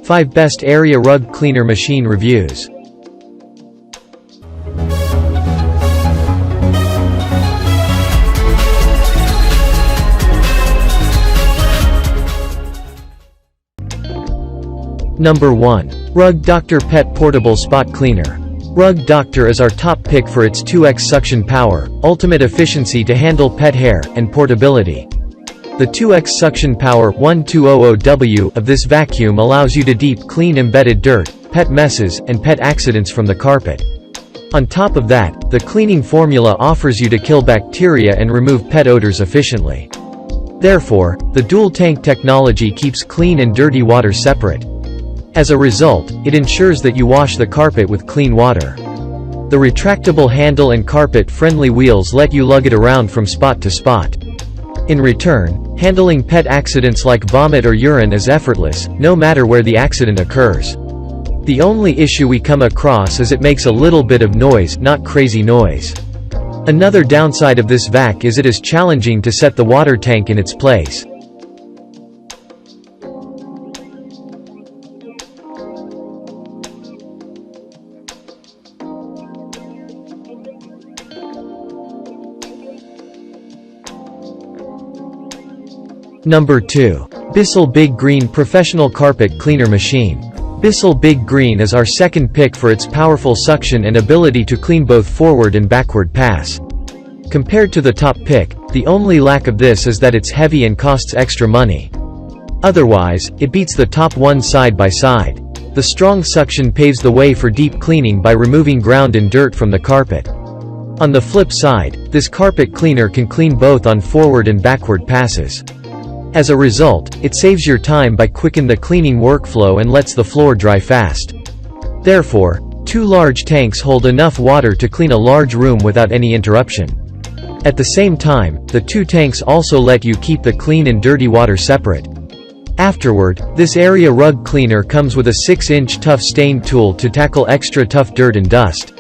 5 Best Area Rug Cleaner Machine Reviews. Number 1. Rug Doctor Pet Portable Spot Cleaner. Rug Doctor is our top pick for its 2x suction power, ultimate efficiency to handle pet hair, and portability. The 2x suction power 1200W of this vacuum allows you to deep clean embedded dirt, pet messes, and pet accidents from the carpet. On top of that, the cleaning formula offers you to kill bacteria and remove pet odors efficiently. Therefore, the dual tank technology keeps clean and dirty water separate. As a result, it ensures that you wash the carpet with clean water. The retractable handle and carpet-friendly wheels let you lug it around from spot to spot. In return, handling pet accidents like vomit or urine is effortless, no matter where the accident occurs. The only issue we come across is it makes a little bit of noise, not crazy noise. Another downside of this vac is it is challenging to set the water tank in its place. Number 2. Bissell Big Green Professional Carpet Cleaner Machine. Bissell Big Green is our second pick for its powerful suction and ability to clean both forward and backward pass. Compared to the top pick, the only lack of this is that it's heavy and costs extra money. Otherwise, it beats the top one side by side. The strong suction paves the way for deep cleaning by removing ground and dirt from the carpet. On the flip side, this carpet cleaner can clean both on forward and backward passes. As a result, it saves your time by quickening the cleaning workflow and lets the floor dry fast. Therefore, 2 large tanks hold enough water to clean a large room without any interruption. At the same time, the 2 tanks also let you keep the clean and dirty water separate. Afterward, this area rug cleaner comes with a 6-inch tough stain tool to tackle extra tough dirt and dust.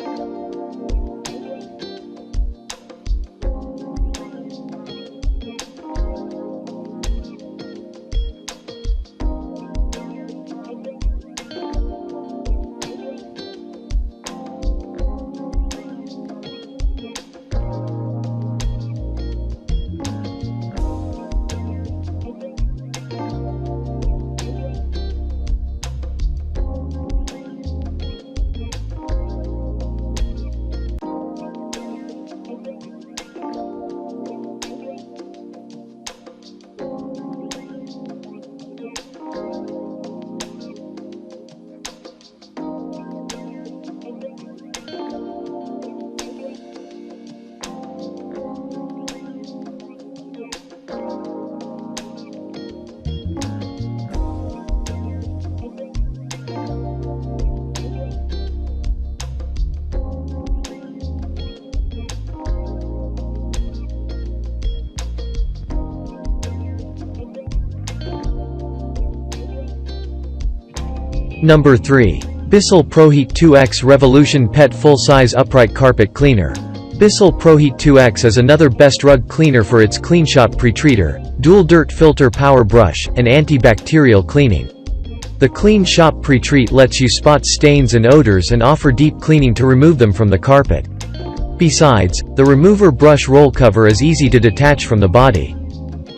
Number 3. Bissell ProHeat 2X Revolution Pet Full-Size Upright Carpet Cleaner. Bissell ProHeat 2X is another best rug cleaner for its CleanShot pre-treater, dual dirt filter power brush, and antibacterial cleaning. The CleanShot pre-treat lets you spot stains and odors and offer deep cleaning to remove them from the carpet. Besides, the remover brush roll cover is easy to detach from the body.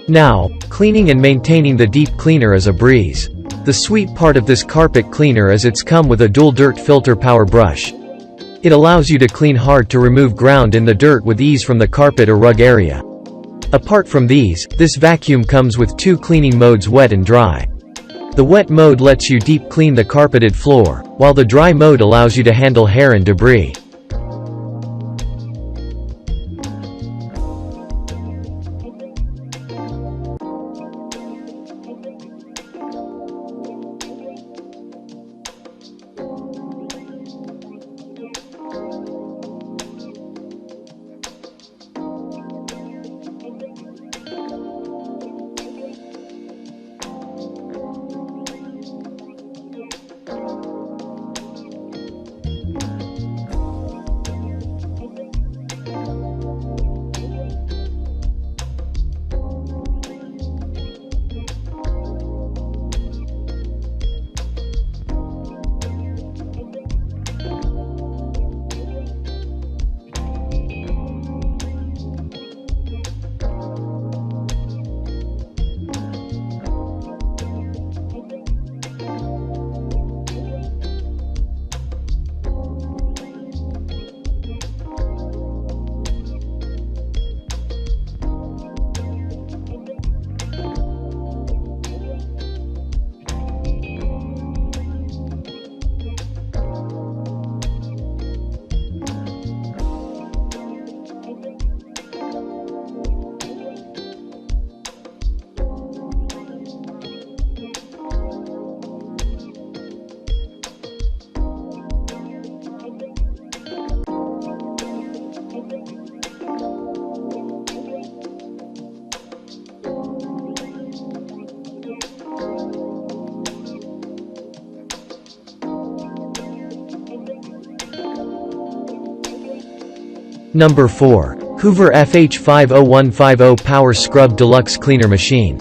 Now, cleaning and maintaining the deep cleaner is a breeze. The sweet part of this carpet cleaner is it's come with a dual dirt filter power brush. It allows you to clean hard to remove ground in the dirt with ease from the carpet or rug area. Apart from these, this vacuum comes with 2 cleaning modes: wet and dry. The wet mode lets you deep clean the carpeted floor, while the dry mode allows you to handle hair and debris. Number 4. Hoover FH50150 Power Scrub Deluxe Cleaner Machine.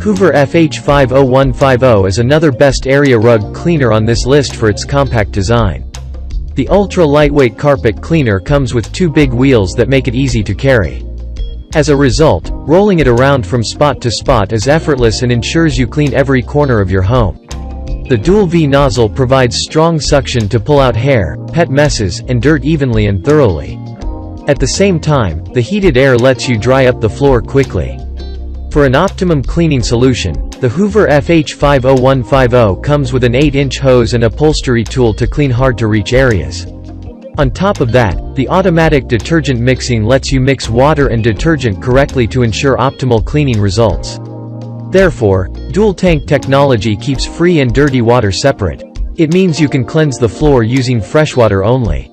Hoover FH50150 is another best area rug cleaner on this list for its compact design. The ultra-lightweight carpet cleaner comes with 2 big wheels that make it easy to carry. As a result, rolling it around from spot to spot is effortless and ensures you clean every corner of your home. The dual V nozzle provides strong suction to pull out hair, pet messes, and dirt evenly and thoroughly. At the same time, the heated air lets you dry up the floor quickly. For an optimum cleaning solution, the Hoover FH50150 comes with an 8-inch hose and upholstery tool to clean hard-to-reach areas. On top of that, the automatic detergent mixing lets you mix water and detergent correctly to ensure optimal cleaning results. Therefore, dual-tank technology keeps free and dirty water separate. It means you can cleanse the floor using fresh water only.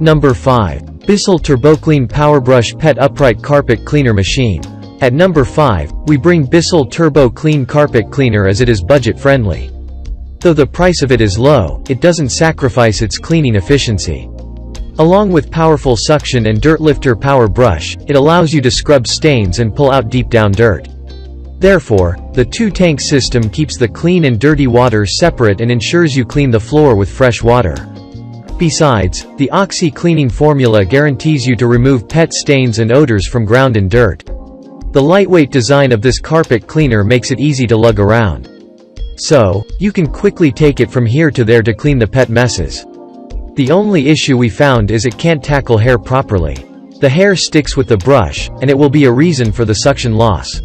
Number 5. Bissell TurboClean PowerBrush Pet Upright Carpet Cleaner Machine. At number 5, we bring Bissell Turbo Clean Carpet Cleaner as it is budget-friendly. Though the price of it is low, it doesn't sacrifice its cleaning efficiency. Along with powerful suction and dirt lifter power brush, it allows you to scrub stains and pull out deep-down dirt. Therefore, the 2-tank system keeps the clean and dirty water separate and ensures you clean the floor with fresh water. Besides, the Oxy cleaning formula guarantees you to remove pet stains and odors from ground and dirt. The lightweight design of this carpet cleaner makes it easy to lug around. So, you can quickly take it from here to there to clean the pet messes. The only issue we found is it can't tackle hair properly. The hair sticks with the brush, and it will be a reason for the suction loss.